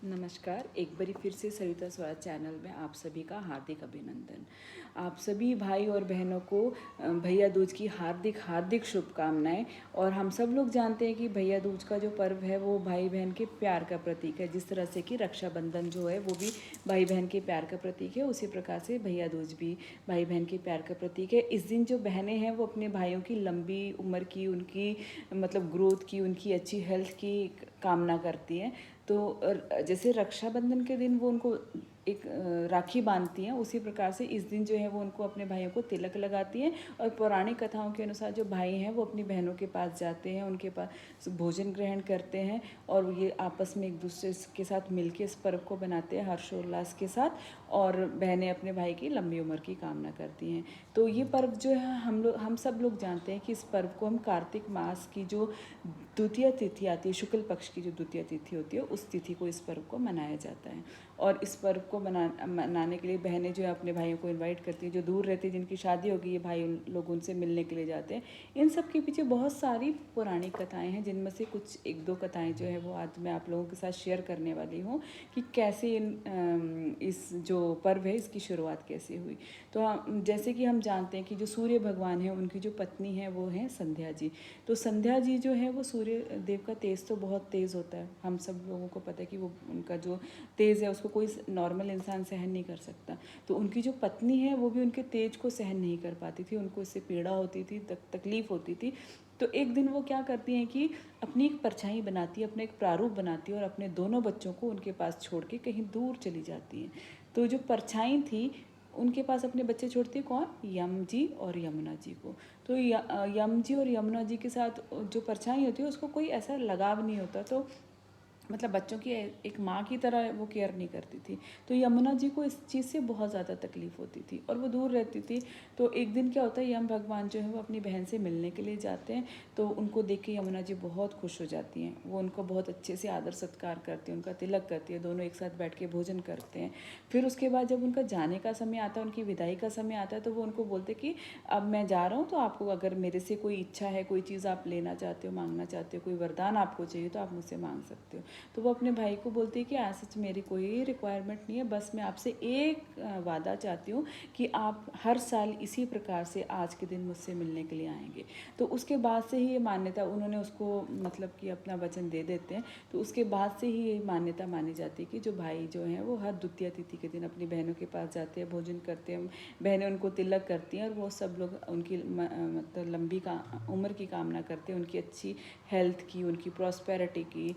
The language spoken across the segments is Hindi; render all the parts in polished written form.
नमस्कार। एक बारी फिर से सरिता स्वराज चैनल में आप सभी का हार्दिक अभिनंदन। आप सभी भाई और बहनों को भैया दूज की हार्दिक हार्दिक शुभकामनाएं। और हम सब लोग जानते हैं कि भैया दूज का जो पर्व है वो भाई बहन के प्यार का प्रतीक है। जिस तरह से कि रक्षाबंधन जो है वो भी भाई बहन के प्यार का प्रतीक है, उसी प्रकार से भैया दूज भी भाई बहन के प्यार का प्रतीक है। इस दिन जो बहनें हैं वो अपने भाइयों की लंबी उम्र की, उनकी मतलब ग्रोथ की, उनकी अच्छी हेल्थ की कामना करती हैं। तो जैसे रक्षाबंधन के दिन वो उनको एक राखी बांधती हैं, उसी प्रकार से इस दिन जो है वो उनको अपने भाइयों को तिलक लगाती हैं। और पौराणिक कथाओं के अनुसार जो भाई हैं वो अपनी बहनों के पास जाते हैं, उनके पास भोजन ग्रहण करते हैं और ये आपस में एक दूसरे के साथ मिलकर इस पर्व को बनाते हैं हर्षोल्लास के साथ। और बहनें अपने भाई की लंबी उम्र की कामना करती हैं। तो ये पर्व जो है हम सब लोग जानते हैं कि इस पर्व को हम कार्तिक मास की जो द्वितीय तिथि आती है, शुक्ल पक्ष की जो द्वितीय तिथि होती है, उस तिथि को इस पर्व को मनाया जाता है। और इस पर्व को मनाने के लिए बहनें जो है अपने भाइयों को इनवाइट करती हैं। जो दूर रहते हैं, जिनकी शादी हो गई है, भाई लोग उनसे मिलने के लिए जाते हैं। इन सब के पीछे बहुत सारी पौराणिक कथाएं हैं, जिनमें से कुछ एक दो कथाएं जो है वो आज मैं आप लोगों के साथ शेयर करने वाली हूँ कि कैसे इस जो पर्व है इसकी शुरुआत कैसे हुई। तो जैसे कि हम जानते हैं कि जो सूर्य भगवान हैं उनकी जो पत्नी है वो है संध्या जी। तो संध्या जी जो है वो सूर्य देव का तेज़ तो बहुत तेज़ होता है, हम सब लोगों को पता है कि वो उनका जो तेज़ है उसको कोई नॉर्मल इंसान सहन नहीं कर सकता। तो उनकी जो पत्नी है वो भी उनके तेज को सहन नहीं कर पाती थी, उनको इससे पीड़ा होती थी, तकलीफ़ होती थी। तो एक दिन वो क्या करती हैं कि अपनी एक परछाई बनाती है, अपना एक प्रारूप बनाती है और अपने दोनों बच्चों को उनके पास छोड़ के कहीं दूर चली जाती हैं। तो जो परछाई थी उनके पास अपने बच्चे छोड़ती है कौन? यम जी और यमुना जी को। तो यम जी और यमुना जी के साथ जो परछाई होती है उसको कोई ऐसा लगाव नहीं होता, तो मतलब बच्चों की एक माँ की तरह वो केयर नहीं करती थी। तो यमुना जी को इस चीज़ से बहुत ज़्यादा तकलीफ़ होती थी और वो दूर रहती थी। तो एक दिन क्या होता है, यम भगवान जो है वो अपनी बहन से मिलने के लिए जाते हैं। तो उनको देख के यमुना जी बहुत खुश हो जाती हैं, वो उनको बहुत अच्छे से आदर सत्कार करती हैं, उनका तिलक करती है, दोनों एक साथ बैठ के भोजन करते हैं। फिर उसके बाद जब उनका जाने का समय आता है, उनकी विदाई का समय आता है, तो वो उनको बोलते कि अब मैं जा रहा हूँ, तो आपको अगर मेरे से कोई इच्छा है, कोई चीज़ आप लेना चाहते हो, मांगना चाहते हो, कोई वरदान आपको चाहिए तो आप मुझसे मांग सकते हो। तो वो अपने भाई को बोलती है कि आज सच मेरी कोई रिक्वायरमेंट नहीं है, बस मैं आपसे एक वादा चाहती हूँ कि आप हर साल इसी प्रकार से आज के दिन मुझसे मिलने के लिए आएंगे। तो उसके बाद से ही ये मान्यता, उन्होंने उसको मतलब कि अपना वचन दे देते हैं। तो उसके बाद से ही ये मान्यता मानी जाती है कि जो भाई जो हैं वो हर द्वितीय तिथि के दिन अपनी बहनों के पास जाते हैं, भोजन करते हैं, बहनें उनको तिलक करती हैं और वो सब लोग उनकी मतलब लंबी का उम्र की कामना करते हैं, उनकी अच्छी हेल्थ की, उनकी प्रॉस्पेरिटी की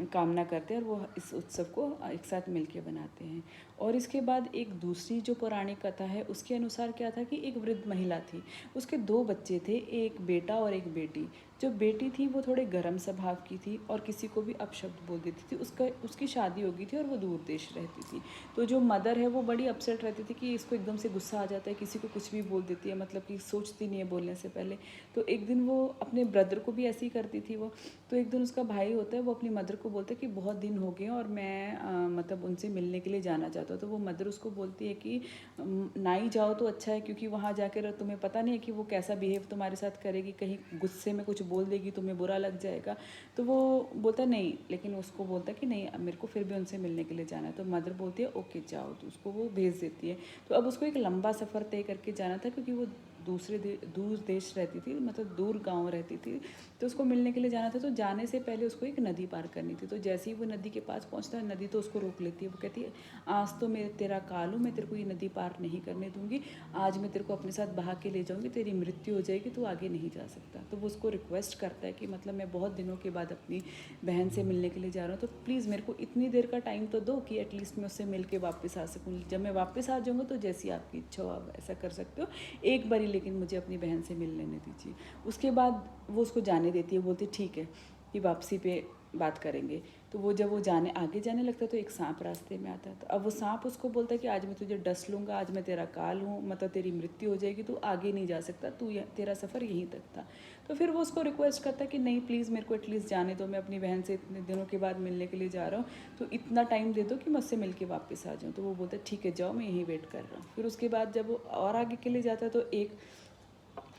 कामना करते हैं और वो इस उत्सव को एक साथ मिलके बनाते हैं। और इसके बाद एक दूसरी जो पौराणिक कथा है उसके अनुसार क्या था कि एक वृद्ध महिला थी, उसके दो बच्चे थे, एक बेटा और एक बेटी। जो बेटी थी वो थोड़े गर्म स्वभाव की थी और किसी को भी अपशब्द बोल देती थी। उसकी शादी हो गई थी और वो दूर देश रहती थी। तो जो मदर है वो बड़ी अपसेट रहती थी कि इसको एकदम से गुस्सा आ जाता है, किसी को कुछ भी बोल देती है, मतलब कि सोचती नहीं है बोलने से पहले। तो एक दिन वो अपने ब्रदर को भी ऐसे ही करती थी वो। तो एक दिन उसका भाई होता है, वो अपनी मदर को बोलता है कि बहुत दिन हो गए और मैं मतलब उनसे मिलने के लिए जाना चाहता हूँ। तो वो मदर उसको बोलती है कि ना ही जाओ तो अच्छा है, क्योंकि वहाँ जाकर तुम्हें पता नहीं है कि वो कैसा बिहेव तुम्हारे साथ करेगी, कहीं गुस्से में कुछ बोल देगी, तुम्हें बुरा लग जाएगा। तो वो बोलता है नहीं, लेकिन उसको बोलता है कि नहीं मेरे को फिर भी उनसे मिलने के लिए जाना है। तो मदर बोलती है ओके जाओ, तो उसको वो भेज देती है। तो अब उसको एक लंबा सफ़र तय करके जाना था, क्योंकि वो दूर देश रहती थी, मतलब दूर गांव रहती थी। तो उसको मिलने के लिए जाना था। तो जाने से पहले उसको एक नदी पार करनी थी। तो जैसे ही वो नदी के पास पहुंचता है, नदी तो उसको रोक लेती है। वो कहती है आज तो मैं तेरा काल हूँ, मैं तेरे को ये नदी पार नहीं करने दूंगी, आज मैं तेरे को अपने साथ बहा के ले जाऊंगी, तेरी मृत्यु हो जाएगी, तू आगे नहीं जा सकता। तो वो उसको रिक्वेस्ट करता है कि मतलब मैं बहुत दिनों के बाद अपनी बहन से मिलने के लिए जा रहा हूँ, तो प्लीज़ मेरे को इतनी देर का टाइम तो दो कि एटलीस्ट मैं उससे मिल के वापस आ सकूँ। जब मैं वापस आ जाऊँगा तो जैसी आपकी इच्छा हो आप ऐसा कर सकते हो, एक बारी लेकिन मुझे अपनी बहन से मिल लेने दीजिए। उसके बाद वो उसको जाने देती है, बोलती ठीक है कि वापसी पे बात करेंगे। तो वो जब वो आगे जाने लगता है तो एक सांप रास्ते में आता है। तो अब वो सांप उसको बोलता है कि आज मैं तुझे डस लूँगा, आज मैं तेरा काल हूँ, मतलब तेरी मृत्यु हो जाएगी, तू आगे नहीं जा सकता, तेरा सफ़र यहीं तक था। तो फिर वो उसको रिक्वेस्ट करता है कि नहीं प्लीज़ मेरे को एटलीस्ट जाने दो, मैं अपनी बहन से इतने दिनों के बाद मिलने के लिए जा रहा हूँ, तो इतना टाइम दे दो कि मैं उससे मिल के वापस आ जाऊँ। तो वो बोलता है ठीक है जाओ, मैं यहीं वेट कर रहा हूँ। फिर उसके बाद जब वो और आगे के लिए जाता है तो एक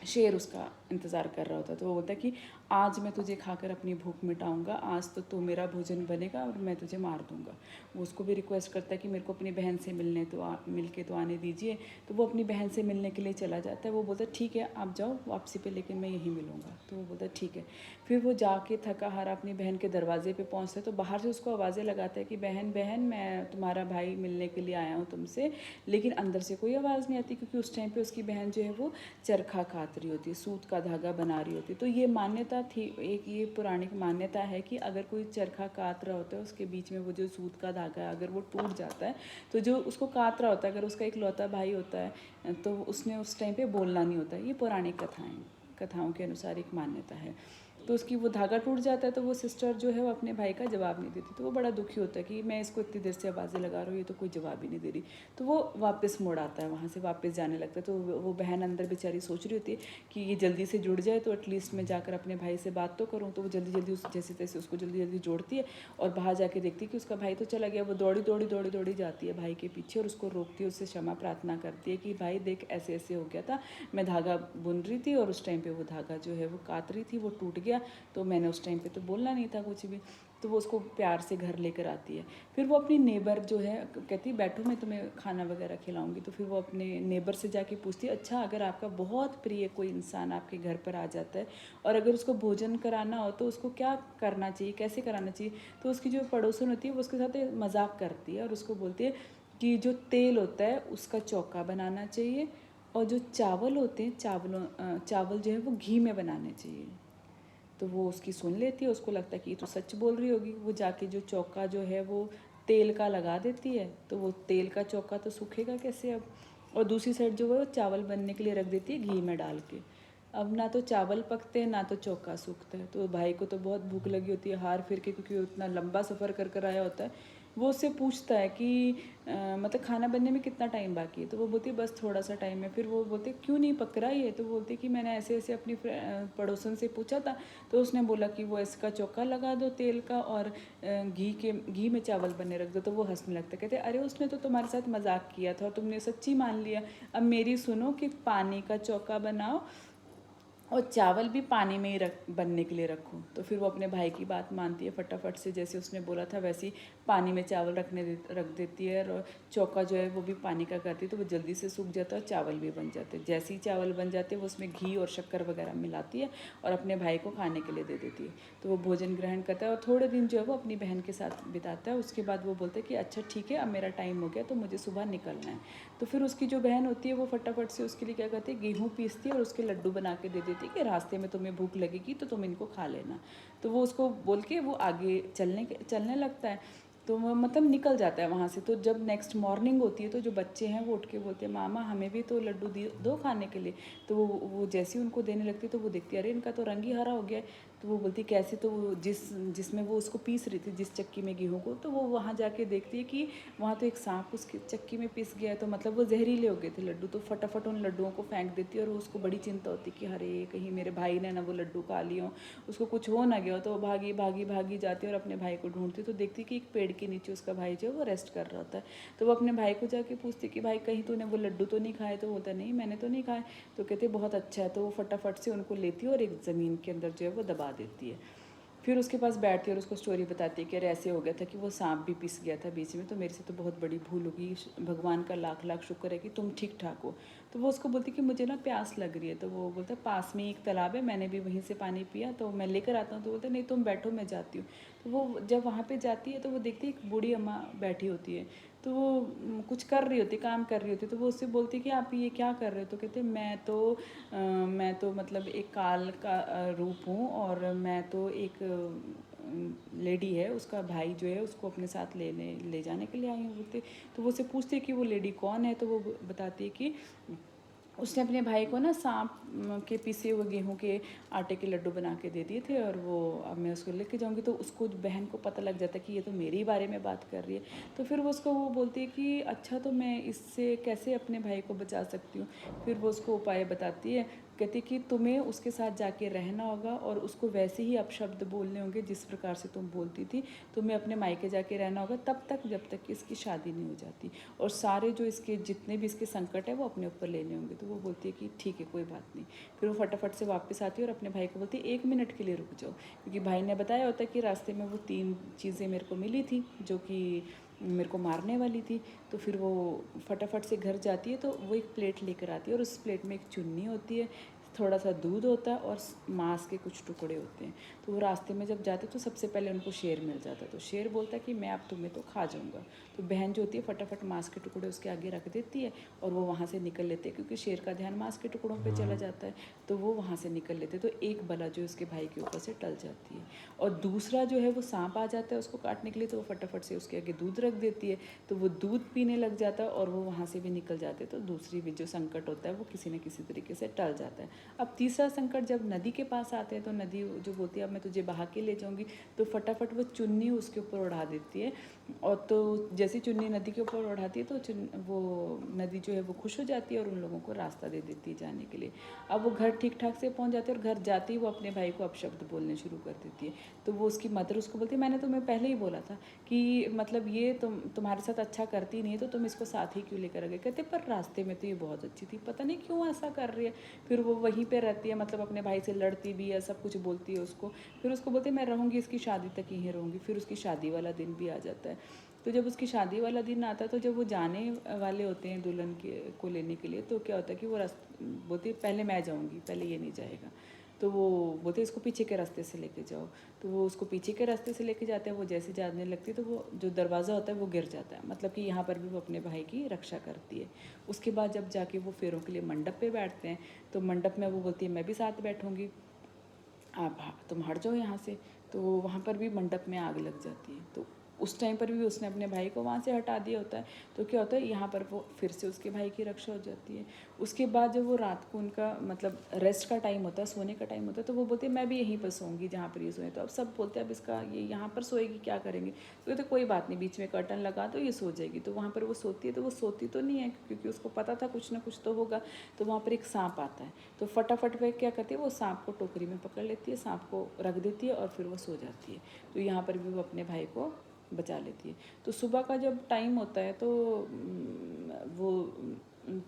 शेर उसका इंतज़ार कर रहा होता है। तो वो बोलता है कि आज मैं तुझे खाकर अपनी भूख मिटाऊंगा, आज तो तू मेरा भोजन बनेगा और मैं तुझे मार दूंगा। वो उसको भी रिक्वेस्ट करता है कि मेरे को अपनी बहन से मिल के तो आने दीजिए। तो वो अपनी बहन से मिलने के लिए चला जाता है। वो बोलता है ठीक है आप जाओ वापसी पे, लेकिन मैं यहीं मिलूँगा। तो वो बोलता है ठीक है। फिर वो जाके थका हारा अपनी बहन के दरवाजे पे पहुँचता है, तो बाहर से उसको आवाज़ें लगाता है कि बहन बहन मैं तुम्हारा भाई मिलने के लिए आया हूँ तुमसे। लेकिन अंदर से कोई आवाज़ नहीं आती, क्योंकि उस टाइम पे उसकी बहन जो है वो चरखा कात रही होती है, सूत का धागा बना रही होती है। तो ये मान्यता थी, एक ये पौराणिक मान्यता है कि अगर कोई चरखा कात रहा होता है, उसके बीच में वो जो सूत का धागा है अगर वो टूट जाता है, तो जो उसको कात रहा होता है अगर उसका इकलौता भाई होता है तो उसने उस टाइम पे बोलना नहीं होता है। ये पौराणिक कथाओं के अनुसार एक मान्यता है। तो उसकी वो धागा टूट जाता है, तो वो सिस्टर जो है वो अपने भाई का जवाब नहीं देती। तो वो बड़ा दुखी होता है कि मैं इसको इतनी देर से आवाज़ें लगा रहा हूँ, ये तो कोई जवाब ही नहीं दे रही। तो वो वापस मुड़ आता है, वहाँ से वापस जाने लगता है। तो वो बहन अंदर बेचारी सोच रही होती है कि ये जल्दी से जुड़ जाए तो एटलीस्ट मैं जाकर अपने भाई से बात तो करूँ। तो वो जल्दी जल्दी उस जैसे तैसे उसको जल्दी जल्दी जोड़ती है और बाहर जाके देखती है कि उसका भाई तो चला गया। वो दौड़ी जाती है भाई के पीछे और उसको रोकती है, उससे क्षमा प्रार्थना करती है कि भाई देख ऐसे ऐसे हो गया था, मैं धागा बुन रही थी और उस टाइम पे वो धागा जो है वो कात रही थी, वो टूट गया, तो मैंने उस टाइम पे तो बोलना नहीं था कुछ भी। तो वो उसको प्यार से घर लेकर आती है। फिर वो अपनी नेबर जो है कहती है बैठो मैं तुम्हें खाना वगैरह खिलाऊंगी। तो फिर वो अपने नेबर से जाके पूछती है अच्छा अगर आपका बहुत प्रिय कोई इंसान आपके घर पर आ जाता है और अगर उसको भोजन कराना हो तो उसको क्या करना चाहिए, कैसे कराना चाहिए। तो उसकी जो पड़ोसन होती है वो उसके साथ मजाक करती है और उसको बोलती है कि जो तेल होता है उसका चौका बनाना चाहिए और जो चावल होते हैं चावल जो है वो घी में बनाने चाहिए। तो वो उसकी सुन लेती है, उसको लगता है कि ये तो सच बोल रही होगी। वो जाके जो चौका जो है वो तेल का लगा देती है। तो वो तेल का चौका तो सूखेगा कैसे अब, और दूसरी साइड जो है वो चावल बनने के लिए रख देती है घी में डाल के। अब ना तो चावल पकते हैं ना तो चौका सूखता है। तो भाई को तो बहुत भूख लगी होती है हार फिर के, क्योंकि वो इतना लंबा सफ़र कर कर आया होता है। वो उससे पूछता है कि मतलब खाना बनने में कितना टाइम बाकी है। तो वो बोलती है बस थोड़ा सा टाइम है। फिर वो बोलते क्यों नहीं पक रहा ये। तो बोलती कि मैंने ऐसे ऐसे अपनी पड़ोसन से पूछा था, तो उसने बोला कि वो इसका चौका लगा दो तेल का और घी में चावल बने रख दो। तो वो हंसने लगता, कहते अरे उसने तो तुम्हारे साथ मजाक किया था और तुमने सच्ची मान लिया। अब मेरी सुनो कि पानी का चौका बनाओ और चावल भी पानी में ही बनने के लिए रखो। तो फिर वो अपने भाई की बात मानती है, फटाफट से जैसे उसने बोला था वैसे ही पानी में चावल रख देती है और चौका जो है वो भी पानी का करती है। तो वो जल्दी से सूख जाता है और चावल भी बन जाते हैं। जैसे ही चावल बन जाते हैं वो उसमें घी और शक्कर वगैरह मिलाती है और अपने भाई को खाने के लिए दे देती है। तो वो भोजन ग्रहण करता है और थोड़े दिन जो है वो अपनी बहन के साथ बिताता है। उसके बाद वो बोलता है कि अच्छा ठीक है अब मेरा टाइम हो गया तो मुझे सुबह निकलना है। तो फिर उसकी जो बहन होती है वो फटाफट से उसके लिए क्या करती है, गेहूँ पीसती है और उसके लड्डू बना के दे देती है कि रास्ते में तुम्हें भूख लगेगी तो तुम इनको खा लेना। तो वो उसको बोल के वो आगे चलने लगता है। तो वो मतलब निकल जाता है वहाँ से। तो जब नेक्स्ट मॉर्निंग होती है तो जो बच्चे हैं वो उठ के बोलते हैं मामा हमें भी तो लड्डू दो खाने के लिए। तो वो जैसे ही उनको देने लगती है तो वो देखती है अरे इनका तो रंग ही हरा हो गया है। तो वो बोलती कैसे। तो वो जिसमें वो उसको पीस रही थी, जिस चक्की में गेहूँ को, तो वो वहाँ जाके देखती है कि वहाँ तो एक सांप उसकी चक्की में पिस गया है। तो मतलब वो जहरीले हो गए थे लड्डू। तो फटाफट उन लड्डुओं को फेंक देती है और उसको बड़ी चिंता होती कि अरे कहीं मेरे भाई ने ना वो लड्डू खा लिए हों, उसको कुछ हो ना गया हो। तो वो भागी जाती है और अपने भाई को ढूंढती। तो देखती कि एक पेड़ के नीचे उसका भाई जो है वो रेस्ट कर रहा होता है। तो वो अपने भाई को जाके पूछती कि भाई कहीं तूने वो लड्डू तो नहीं खाए। तो बोलता नहीं मैंने तो नहीं खाए। तो कहते बहुत अच्छा है। तो वो फटाफट से उनको लेती है और एक ज़मीन के अंदर जो है वो दबा देती है। फिर उसके पास बैठती है और उसको स्टोरी बताती है कि अरे ऐसे हो गया था कि वो सांप भी पिस गया था बीच में, तो मेरे से तो बहुत बड़ी भूल होगी, भगवान का लाख लाख शुक्र है कि तुम ठीक ठाक हो। तो वो उसको बोलती कि मुझे ना प्यास लग रही है। तो वो बोलता पास में एक तालाब है, मैंने भी वहीं से पानी पिया, तो मैं लेकर आता हूँ। तो बोलता नहीं तुम बैठो मैं जाती हूँ। तो वो जब वहाँ पर जाती है तो वो देखती है एक बूढ़ी अम्मा बैठी होती है। तो वो कुछ कर रही होती, काम कर रही होती। तो वो उससे बोलती कि आप ये क्या कर रहे हो। तो कहते मैं तो मतलब एक काल का रूप हूँ और मैं तो एक लेडी है, उसका भाई जो है उसको अपने साथ ले जाने के लिए आई हूँ बोलते। तो वो उससे पूछते कि वो लेडी कौन है। तो वो बताती है कि उसने अपने भाई को ना सांप के पिसे हुए गेहूं के आटे के लड्डू बना के दे दिए थे और वो अब मैं उसको लेके जाऊंगी। तो उसको बहन को पता लग जाता है कि ये तो मेरे ही बारे में बात कर रही है। तो फिर वो उसको वो बोलती है कि अच्छा तो मैं इससे कैसे अपने भाई को बचा सकती हूँ। फिर वो उसको उपाय बताती है। कहती कि तुम्हें उसके साथ जाके रहना होगा और उसको वैसे ही अपशब्द बोलने होंगे जिस प्रकार से तुम बोलती थी। तुम्हें अपने मायके जाके रहना होगा तब तक जब तक कि इसकी शादी नहीं हो जाती, और सारे जो इसके जितने भी इसके संकट है वो अपने ऊपर लेने होंगे। तो वो बोलती है कि ठीक है कोई बात नहीं। फिर वो फटाफट से वापस आती है और अपने भाई को बोलती है 1 मिनट के लिए रुक जाओ, क्योंकि भाई ने बताया होता है कि रास्ते में वो 3 चीज़ें मेरे को मिली थी जो कि मेरे को मारने वाली थी। तो फिर वो फटाफट से घर जाती है, तो वो एक प्लेट लेकर आती है और उस प्लेट में एक चुन्नी होती है, थोड़ा सा दूध होता है और मांस के कुछ टुकड़े होते हैं। तो वो रास्ते में जब जाते तो सबसे पहले उनको शेर मिल जाता है। तो शेर बोलता है कि मैं अब तुम्हें तो खा जाऊंगा। तो बहन जो होती है फटाफट मांस के टुकड़े उसके आगे रख देती है और वो वहाँ से निकल लेते हैं, क्योंकि शेर का ध्यान मांस के टुकड़ों पे चला जाता है। तो वो वहाँ से निकल लेते हैं, तो एक बला जो उसके भाई के ऊपर से टल जाती है। और दूसरा जो है वो सांप आ जाता है उसको काटने के लिए, तो वो फटाफट से उसके आगे दूध रख देती है, तो वो दूध पीने लग जाता है और वो वहाँ से भी निकल जाते हैं। तो दूसरी भी जो संकट होता है वो किसी न किसी तरीके से टल जाता है। अब तीसरा संकट जब नदी के पास आते हैं, तो नदी जो बोलती है अब मैं तुझे बहा के ले जाऊंगी, तो फटाफट वो चुन्नी उसके ऊपर उड़ा देती है। और तो जैसी चुन्नी नदी के ऊपर उड़ाती है तो वो नदी जो है वो खुश हो जाती है और उन लोगों को रास्ता दे देती है जाने के लिए। अब वो घर ठीक ठाक से पहुंच जाते हैं और घर जाते ही वो अपने भाई को अपशब्द बोलने शुरू कर देती है। तो वो उसकी मदर उसको बोलती है मैंने तुम्हें पहले ही बोला था कि मतलब ये तुम्हारे साथ अच्छा करती नहीं है, तो तुम इसको साथ ही क्यों लेकर आ गए। कहते पर रास्ते में तो ये बहुत अच्छी थी, पता नहीं क्यों ऐसा कर रही है। फिर वो वहीं पे रहती है, मतलब अपने भाई से लड़ती भी है, सब कुछ बोलती है उसको। फिर उसको बोलती है मैं रहूँगी इसकी शादी तक यहीं रहूँगी। फिर उसकी शादी वाला दिन भी आ जाता है। तो जब उसकी शादी वाला दिन आता है, तो जब वो जाने वाले होते हैं दुल्हन के को लेने के लिए, तो क्या होता है कि वो बोलती है पहले मैं जाऊँगी, पहले ये नहीं जाएगा। तो वो बोलते इसको पीछे के रास्ते से लेके जाओ। तो वो उसको पीछे के रास्ते से लेके जाते हैं। वो जैसे जाने लगती है तो वो जो दरवाज़ा होता है वो गिर जाता है, मतलब कि यहाँ पर भी वो अपने भाई की रक्षा करती है। उसके बाद जब जाके वो फेरों के लिए मंडप पे बैठते हैं, तो मंडप में वो बोलती है मैं भी साथ बैठूँगी, आप तुम हट जाओ यहाँ से। तो वहाँ पर भी मंडप में आग लग जाती है। तो उस टाइम पर भी उसने अपने भाई को वहाँ से हटा दिया होता है। तो क्या होता है यहाँ पर वो फिर से उसके भाई की रक्षा हो जाती है। उसके बाद जब वो रात को उनका मतलब रेस्ट का टाइम होता है, सोने का टाइम होता है, तो वो बोलते हैं मैं भी यहीं पर सोऊंगी जहाँ पर ये सोए। तो अब सब बोलते हैं अब इसका ये यहाँ पर सोएगी, क्या करेंगे। तो कहते कोई बात नहीं, बीच में कर्टन लगा दो, ये सो जाएगी। तो वहाँ पर वो सोती है, तो वो सोती तो नहीं है क्योंकि उसको पता था कुछ ना कुछ तो होगा। तो वहाँ पर एक सांप आता है, तो फटाफट वह क्या करती है, वो सांप को टोकरी में पकड़ लेती है, सांप को रख देती है और फिर वो सो जाती है। तो यहाँ पर भी वो अपने भाई को बचा लेती है। तो सुबह का जब टाइम होता है तो वो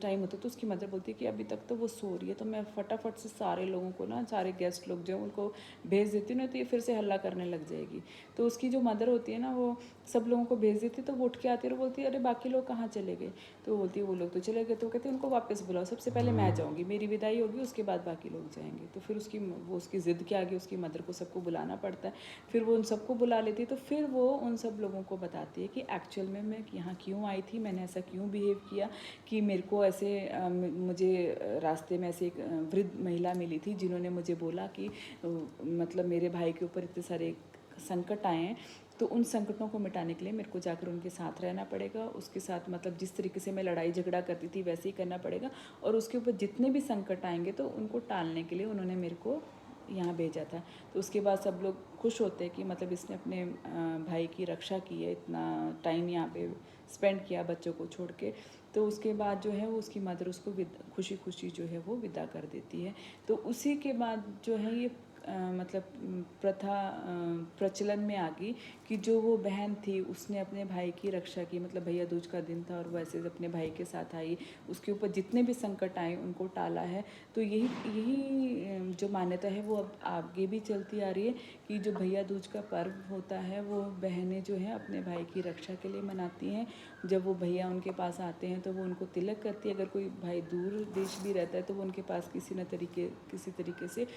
टाइम होता है तो उसकी मदर बोलती है कि अभी तक तो वो सो रही है, तो मैं फटाफट से सारे लोगों को ना, सारे गेस्ट लोग जो हैं उनको भेज देती हूँ, ना तो ये फिर से हल्ला करने लग जाएगी। तो उसकी जो मदर होती है ना, वो सब लोगों को भेज देती है। तो वो उठ के आती है और बोलती है अरे बाकी लोग कहाँ चले गए। तो वो बोलती है वो लोग तो चले गए। तो कहते हैं उनको वापस बुलाओ, सबसे पहले मैं जाऊँगी, मेरी विदाई होगी, उसके बाद बाकी लोग जाएंगे। तो फिर वो उसकी ज़िद के आगे उसकी मदर को सबको बुलाना पड़ता है। फिर वो उन सबको बुला लेती है। तो फिर वो उन सब लोगों को बताती है कि एक्चुअल में मैं यहाँ क्यों आई थी, मैंने ऐसा क्यों बिहेव किया कि मेरे को ऐसे मुझे रास्ते में ऐसे एक वृद्ध महिला मिली थी जिन्होंने मुझे बोला कि मतलब मेरे भाई के ऊपर इतने सारे संकट आए हैं, तो उन संकटों को मिटाने के लिए मेरे को जाकर उनके साथ रहना पड़ेगा। उसके साथ मतलब जिस तरीके से मैं लड़ाई झगड़ा करती थी वैसे ही करना पड़ेगा, और उसके ऊपर जितने भी संकट आएंगे तो उनको टालने के लिए उन्होंने मेरे को यहाँ भेजा था। तो उसके बाद सब लोग खुश होते हैं कि मतलब इसने अपने भाई की रक्षा की है, इतना टाइम यहाँ पे स्पेंड किया बच्चों को छोड़ के। तो उसके बाद जो है वो उसकी मदर उसको खुशी खुशी जो है वो विदा कर देती है। तो उसी के बाद जो है ये मतलब प्रथा प्रचलन में आ गई कि जो वो बहन थी उसने अपने भाई की रक्षा की, मतलब भैया दूज का दिन था और वो ऐसे अपने भाई के साथ आई, उसके ऊपर जितने भी संकट आए उनको टाला है। तो यही जो मान्यता है वो अब आगे भी चलती आ रही है कि जो भैया दूज का पर्व होता है वो बहनें जो हैं अपने भाई की रक्षा के लिए मनाती हैं। जब वो भैया उनके पास आते हैं तो वो उनको तिलक करती है। अगर कोई भाई दूर देश भी रहता है तो वो उनके पास किसी तरीके से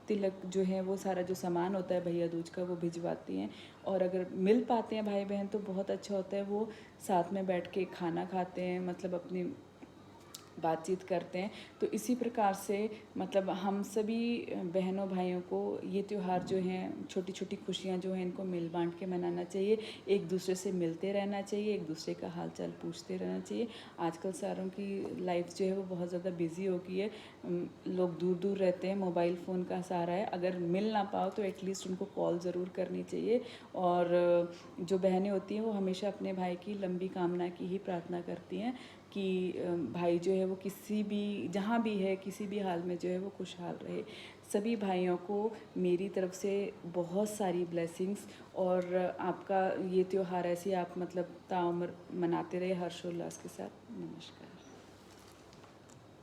तिलक जो है वो सारा जो सामान होता है भैया दूज का वो भिजवाती हैं। और अगर मिल पाते हैं भाई बहन तो बहुत अच्छा होता है, वो साथ में बैठ के खाना खाते हैं, मतलब अपनी बातचीत करते हैं। तो इसी प्रकार से मतलब हम सभी बहनों भाइयों को ये त्यौहार जो हैं, छोटी छोटी खुशियाँ जो हैं, इनको मिल बांट के मनाना चाहिए। एक दूसरे से मिलते रहना चाहिए, एक दूसरे का हाल चाल पूछते रहना चाहिए। आजकल सारों की लाइफ जो है वो बहुत ज़्यादा बिजी हो गई है, लोग दूर दूर रहते हैं, मोबाइल फ़ोन का सहारा है। अगर मिल ना पाओ तो एटलीस्ट उनको कॉल ज़रूर करनी चाहिए। और जो बहनें होती हैं वो हमेशा अपने भाई की लंबी कामना की ही प्रार्थना करती हैं कि भाई जो है वो किसी भी जहाँ भी है किसी भी हाल में जो है वो खुशहाल रहे। सभी भाइयों को मेरी तरफ से बहुत सारी ब्लेसिंग्स, और आपका ये त्योहार ऐसे आप मतलब ताउम्र मनाते रहे हर्षोल्लास के साथ। नमस्कार।